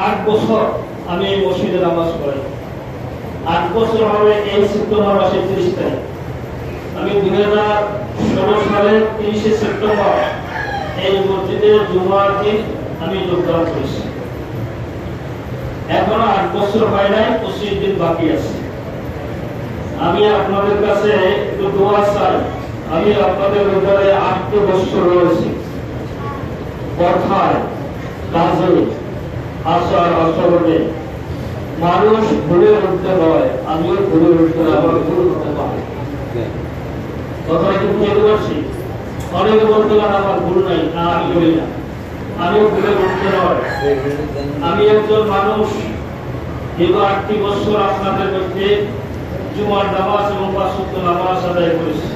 8 বছর আমি এই মসজিদে নামাজ পড়াই। 8 বছর হবে এই সেপ্টেম্বর মাসের 30 তারিখ। আমি 2016 সালের 30 সেপ্টেম্বর এই মসজিদে জুমার দিন আমি যোগদান করেছি। এখনো 8 বছর হয় নাই, 25 দিন বাকি আছে। আমি আপনাদের কাছে একটু দোয়া চাই। আমি আপনাদের ভিতরে 8 বছর রয়েছি, কথায় কাজে আচার আচরণে মানুষ ভুলে উঠতে হয়, আমিও ভুলে উঠতে আবার ভুল হতে পারি। কথা কি বুঝতে পারছি? অনেকে বলতে পারে আমার ভুল নাই, না আমি বলি না, আমিও ভুলে উঠতে হয়। আমি একজন মানুষ, দীর্ঘ 8 বছর আপনাদের মধ্যে জুমার নামাজ এবং 5 ওয়াক্ত নামাজ আদায় করেছি।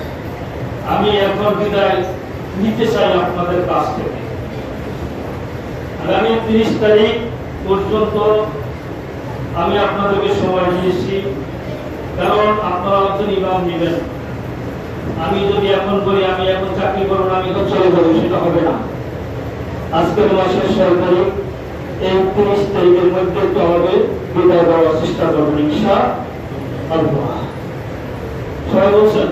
আমি এখন বিদায় নিতে চাই আপনাদের কাছ থেকে। আগামী 30 তারিখ পর্যন্ত আমি আপনাদেরকে সময় দিয়েছি, কারণ আপনারা একজন ইমাম নেবেন। আমি যদি এখন বলি আমি এখন চাকরি করবো না, আমি তো চলে যাবো, সেটা হবে না। আজকের মাসের 6 তারিখ, এই 30 তারিখের মধ্যে তো আমাদের বিদায় দেওয়ার চেষ্টা করবেন ইনশাআল্লাহ। সবাই বলছেন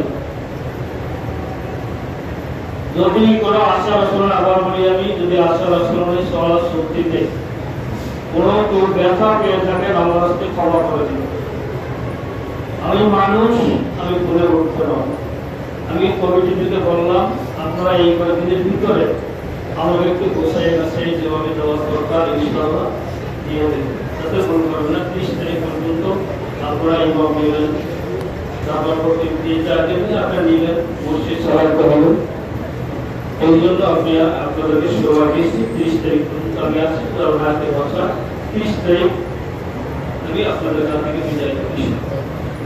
যদি কোনো আচার আচরণ, আবার বলি আমি, যদি আচার আচরণের সহজ শক্তিতে কোনো কেউ ব্যথা পেয়ে থাকে আমার কাছে ক্ষমা করে দিন। আমি মানুষ, আমি ভুলে উঠতে পারবো। আমি কমিটি থেকে বললাম আপনারা এই কয়েকদিনের ভিতরে আমাকে একটু গোছাই গাছাই যেভাবে দেওয়ার দরকার ইনশাআল্লাহ দিয়ে দেবেন, যাতে ভুল করবেন না। 30 তারিখ পর্যন্ত আপনারা ইমাম নেবেন, তারপর প্রতি দিয়ে যা দেবেন আপনারা নেবেন, মসজিদ চালাতে হবে। এই জন্য আমি আপনাদেরকে সময় দিয়েছি 30 তারিখ পর্যন্ত। আমি আছি রাতে বসা, 30 তারিখ আমি আপনাদের কাছ থেকে বিদায় করছি।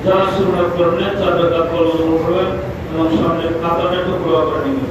যারা সুন্নাত করবেন 4 রাকাত ফরজ করবেন এবং সামনে খাতাটা একটু পুরো করে নেবেন।